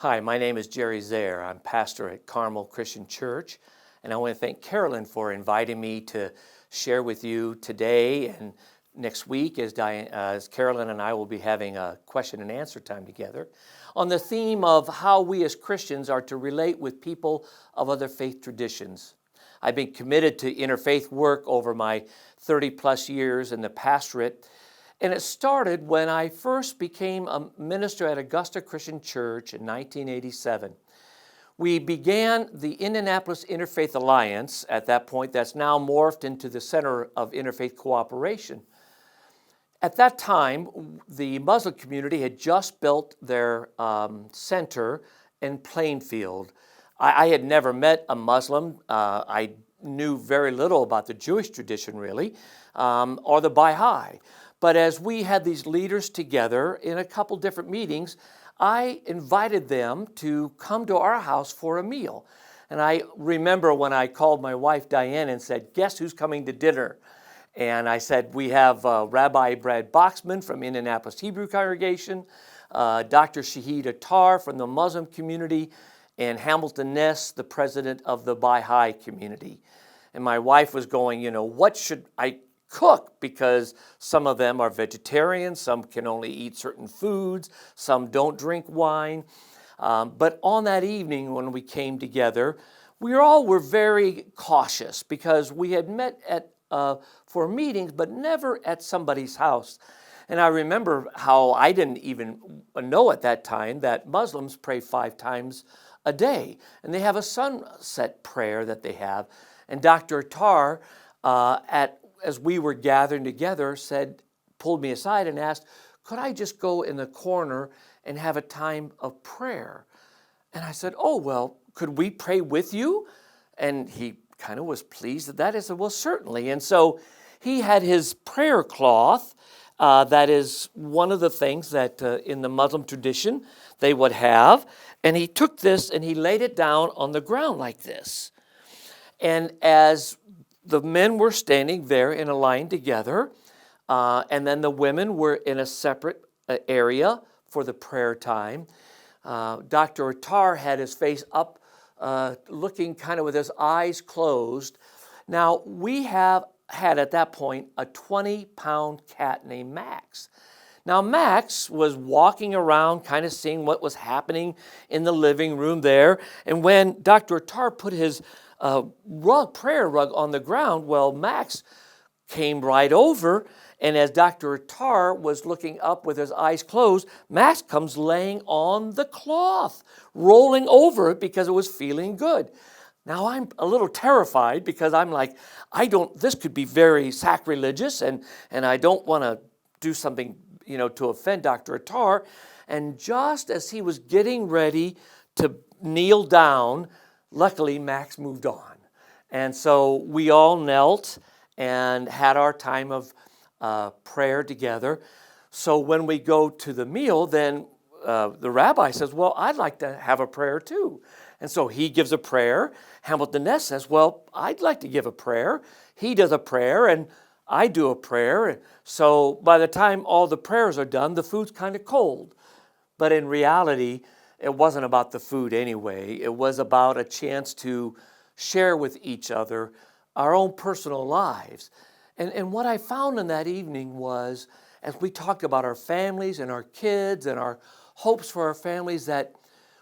Hi, my name is Jerry Zaire. I'm pastor at Carmel Christian Church, and I want to thank Carolyn for inviting me to share with you today and next week as Carolyn and I will be having a question and answer time together on the theme of how we as Christians are to relate with people of other faith traditions. I've been committed to interfaith work over my 30 plus years in the pastorate. And it started when I first became a minister at Augusta Christian Church in 1987. We began the Indianapolis Interfaith Alliance at that point that's now morphed into the Center of Interfaith Cooperation. At that time, the Muslim community had just built their center in Plainfield. I had never met a Muslim. I knew very little about the Jewish tradition really, or the Baha'i. But as we had these leaders together in a couple different meetings, I invited them to come to our house for a meal. And I remember when I called my wife Diane and said, "Guess who's coming to dinner?" And I said, "We have Rabbi Brad Boxman from Indianapolis Hebrew Congregation, Dr. Shahid Attar from the Muslim community, and Hamilton Ness, the president of the Baha'i community." And my wife was going, what should I cook, because some of them are vegetarians, some can only eat certain foods, some don't drink wine. But on that evening when we came together, we all were very cautious because we had met for meetings, but never at somebody's house. And I remember how I didn't even know at that time that Muslims pray 5 times a day. And they have a sunset prayer that they have. And Dr. Attar, as we were gathering together, pulled me aside and asked, could I just go in the corner and have a time of prayer? And I said, "Oh, well, could we pray with you?" And he kind of was pleased at that. I said, "Well, certainly." And so he had his prayer cloth. That is one of the things that in the Muslim tradition they would have. And he took this and he laid it down on the ground like this. And as the men were standing there in a line together, and then the women were in a separate area for the prayer time. Dr. Attar had his face up, looking kind of with his eyes closed. Now, we had at that point a 20-pound cat named Max. Now, Max was walking around kind of seeing what was happening in the living room there. And when Dr. Attar put his prayer rug on the ground, well, Max came right over, and as Dr. Attar was looking up with his eyes closed, Max comes laying on the cloth, rolling over it because it was feeling good. Now I'm a little terrified because I'm like, this could be very sacrilegious, and I don't want to do something, to offend Dr. Attar. And just as he was getting ready to kneel down, luckily, Max moved on. And so we all knelt and had our time of prayer together. So when we go to the meal, then the rabbi says, "Well, I'd like to have a prayer too." And so he gives a prayer. Hamilton Ness says, "Well, I'd like to give a prayer." He does a prayer, and I do a prayer. So by the time all the prayers are done, the food's kind of cold. But in reality, it wasn't about the food anyway. It was about a chance to share with each other our own personal lives. And what I found in that evening was, as we talked about our families and our kids and our hopes for our families, that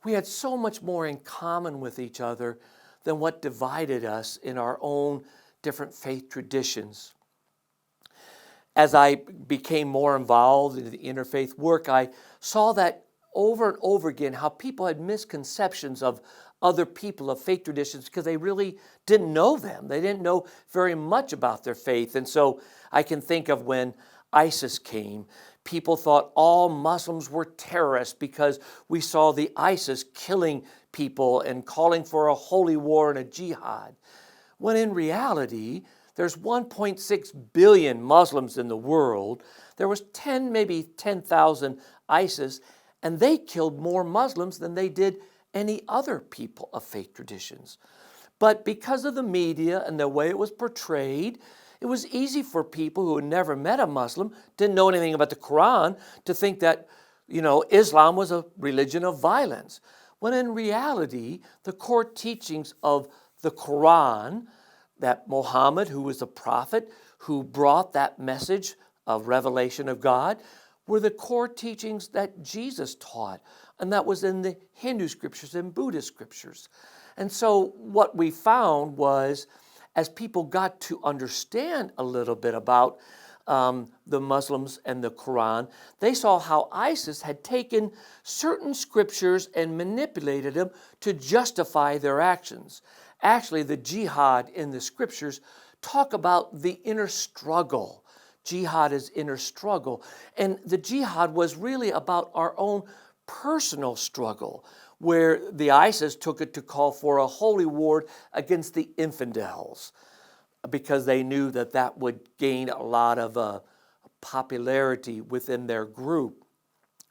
we had so much more in common with each other than what divided us in our own different faith traditions. As I became more involved in the interfaith work, I saw that over and over again how people had misconceptions of other people of faith traditions because they really didn't know them. They didn't know very much about their faith. And so I can think of when ISIS came, people thought all Muslims were terrorists because we saw the ISIS killing people and calling for a holy war and a jihad. When in reality, there's 1.6 billion Muslims in the world. There was maybe 10,000 ISIS, and they killed more Muslims than they did any other people of faith traditions. But because of the media and the way it was portrayed, it was easy for people who had never met a Muslim, didn't know anything about the Quran, to think that, Islam was a religion of violence. when in reality, the core teachings of the Quran, that Muhammad, who was a prophet, who brought that message of revelation of God, were the core teachings that Jesus taught, and that was in the Hindu scriptures and Buddhist scriptures. And so what we found was, as people got to understand a little bit about the Muslims and the Quran, they saw how ISIS had taken certain scriptures and manipulated them to justify their actions. Actually, the jihad in the scriptures talk about the inner struggle. Jihad is inner struggle. And the jihad was really about our own personal struggle, where the ISIS took it to call for a holy war against the infidels, because they knew that that would gain a lot of popularity within their group,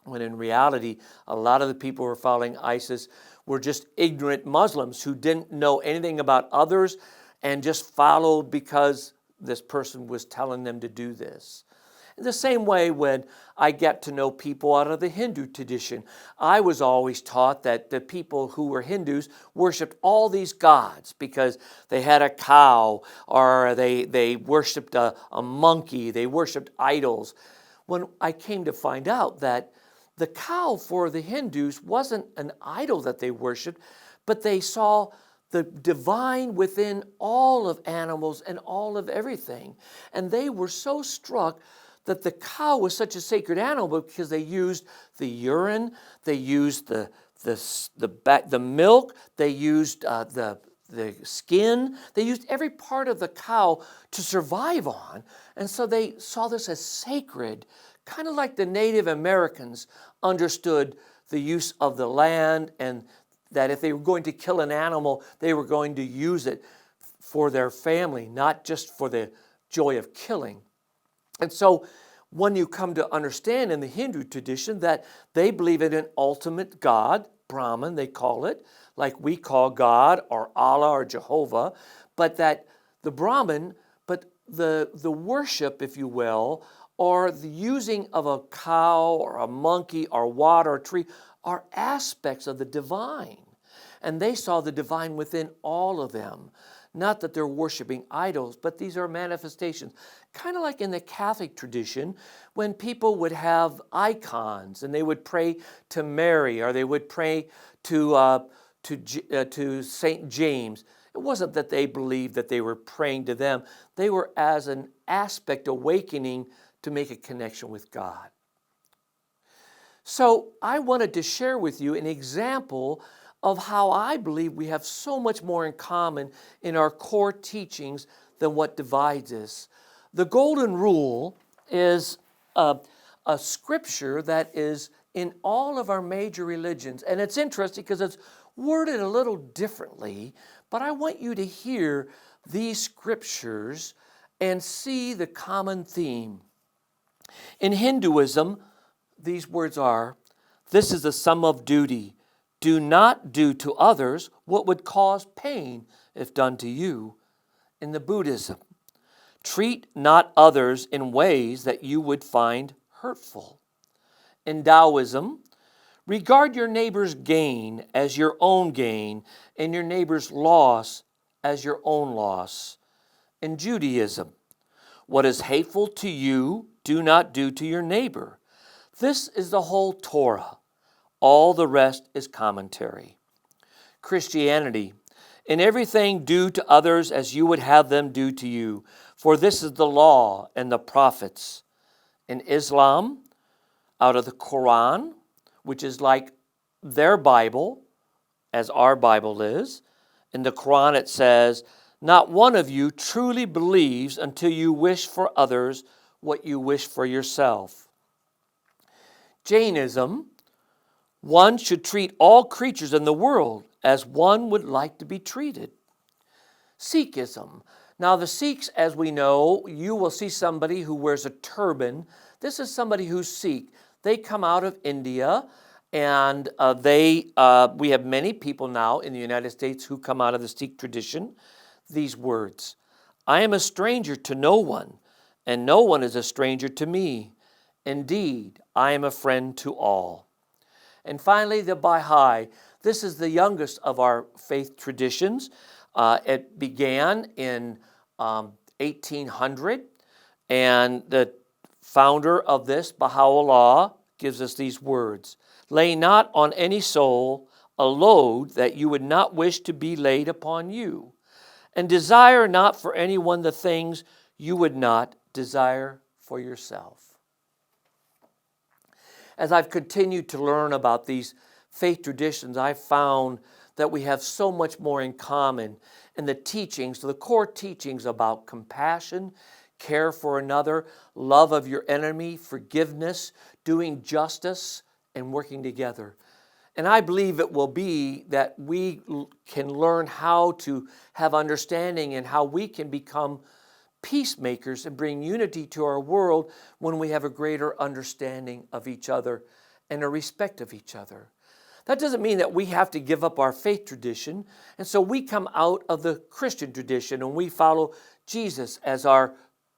when in reality, a lot of the people who were following ISIS were just ignorant Muslims who didn't know anything about others and just followed because this person was telling them to do this. In the same way, when I get to know people out of the Hindu tradition, I was always taught that the people who were Hindus worshipped all these gods because they had a cow, or they worshipped a monkey, they worshipped idols. When I came to find out that the cow for the Hindus wasn't an idol that they worshipped, but they saw the divine within all of animals and all of everything. And they were so struck that the cow was such a sacred animal because they used the urine, they used the milk, they used the skin, they used every part of the cow to survive on. And so they saw this as sacred, kind of like the Native Americans understood the use of the land, and that if they were going to kill an animal, they were going to use it for their family, not just for the joy of killing. And so when you come to understand in the Hindu tradition that they believe in an ultimate God, Brahman they call it, like we call God or Allah or Jehovah, but that the Brahman, but the worship, if you will, or the using of a cow or a monkey or water or tree are aspects of the divine. And they saw the divine within all of them. Not that they're worshiping idols, but these are manifestations. Kind of like in the Catholic tradition, when people would have icons and they would pray to Mary, or they would pray to St. James. It wasn't that they believed that they were praying to them. They were as an aspect awakening to make a connection with God. So I wanted to share with you an example of how I believe we have so much more in common in our core teachings than what divides us. The Golden Rule is a scripture that is in all of our major religions. And it's interesting because it's worded a little differently, but I want you to hear these scriptures and see the common theme. In Hinduism, these words are, "This is the sum of duty. Do not do to others what would cause pain if done to you." In the Buddhism, "Treat not others in ways that you would find hurtful." In Taoism, "Regard your neighbor's gain as your own gain, and your neighbor's loss as your own loss." In Judaism, "What is hateful to you, do not do to your neighbor." This is the whole Torah. All the rest is commentary. Christianity, "In everything do to others as you would have them do to you, for this is the law and the prophets." In Islam, out of the Quran, which is like their Bible, as our Bible is. In the Quran it says, "Not one of you truly believes until you wish for others what you wish for yourself." Jainism, "One should treat all creatures in the world as one would like to be treated." Sikhism. Now the Sikhs, as we know, you will see somebody who wears a turban. This is somebody who's Sikh. They come out of India, and we have many people now in the United States who come out of the Sikh tradition. These words, "I am a stranger to no one, and no one is a stranger to me. Indeed, I am a friend to all." And finally, the Baha'i. This is the youngest of our faith traditions. It began in 1800, and the founder of this, Baha'u'llah, gives us these words: "Lay not on any soul a load that you would not wish to be laid upon you, and desire not for anyone the things you would not desire for yourself." As I've continued to learn about these faith traditions, I've found that we have so much more in common in the teachings, the core teachings about compassion, care for another, love of your enemy, forgiveness, doing justice, and working together. And I believe it will be that we can learn how to have understanding and how we can become peacemakers and bring unity to our world when we have a greater understanding of each other and a respect of each other. That doesn't mean that we have to give up our faith tradition. And so we come out of the Christian tradition and we follow Jesus as our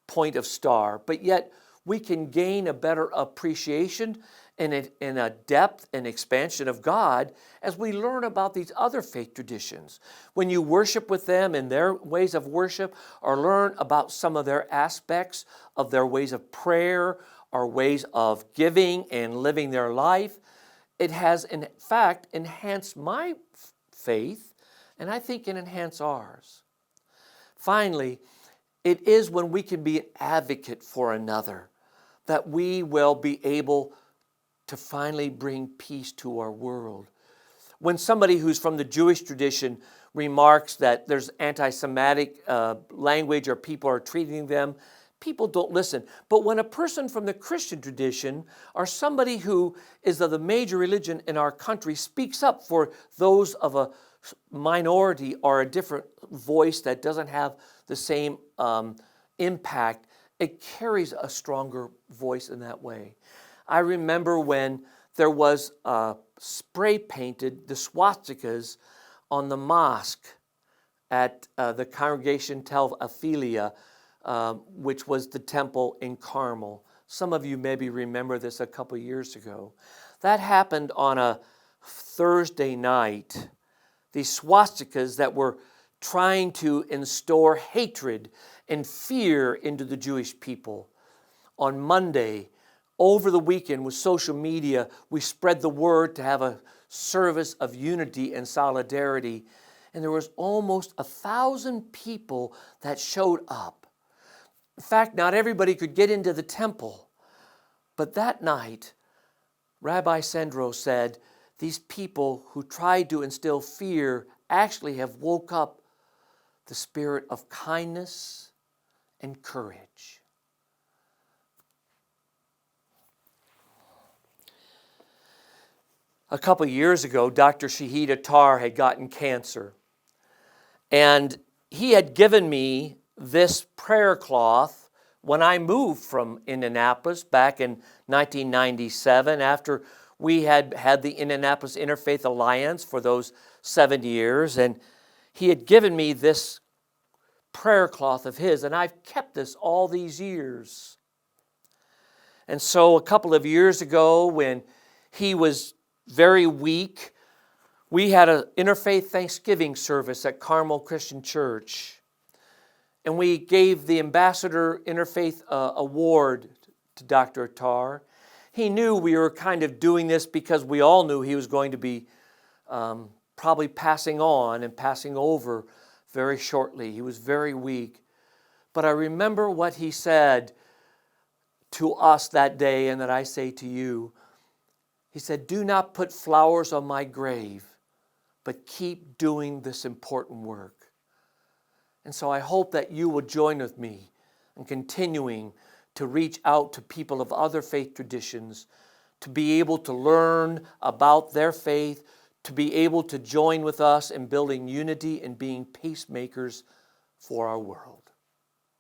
point of star. But yet we can gain a better appreciation and a depth and expansion of God as we learn about these other faith traditions. When you worship with them in their ways of worship, or learn about some of their aspects of their ways of prayer or ways of giving and living their life, it has in fact enhanced my faith, and I think it enhances ours. Finally, it is when we can be an advocate for another that we will be able to finally bring peace to our world. When somebody who's from the Jewish tradition remarks that there's anti-Semitic language or people are treating them, people don't listen. But when a person from the Christian tradition or somebody who is of the major religion in our country speaks up for those of a minority or a different voice that doesn't have the same impact, it carries a stronger voice in that way. I remember when there was spray painted the swastikas on the mosque at the Congregation Tel Aphilia, which was the temple in Carmel. Some of you maybe remember this a couple years ago. That happened on a Thursday night. These swastikas that were trying to instore hatred and fear into the Jewish people. On Monday, over the weekend with social media, we spread the word to have a service of unity and solidarity. And there was almost 1,000 people that showed up. In fact, not everybody could get into the temple. But that night, Rabbi Sandro said, these people who tried to instill fear actually have woke up the spirit of kindness and courage. A couple years ago, Dr. Shahid Attar had gotten cancer. And he had given me this prayer cloth when I moved from Indianapolis back in 1997, after we had had the Indianapolis Interfaith Alliance for those 7 years. And he had given me this prayer cloth of his, and I've kept this all these years. And so a couple of years ago, when he was very weak, we had an Interfaith Thanksgiving service at Carmel Christian Church. And we gave the Ambassador Interfaith Award to Dr. Attar. He knew we were kind of doing this because we all knew he was going to be probably passing on and passing over very shortly. He was very weak. But I remember what he said to us that day, and that I say to you. He said, "Do not put flowers on my grave, but keep doing this important work." And so I hope that you will join with me in continuing to reach out to people of other faith traditions, to be able to learn about their faith, to be able to join with us in building unity and being peacemakers for our world.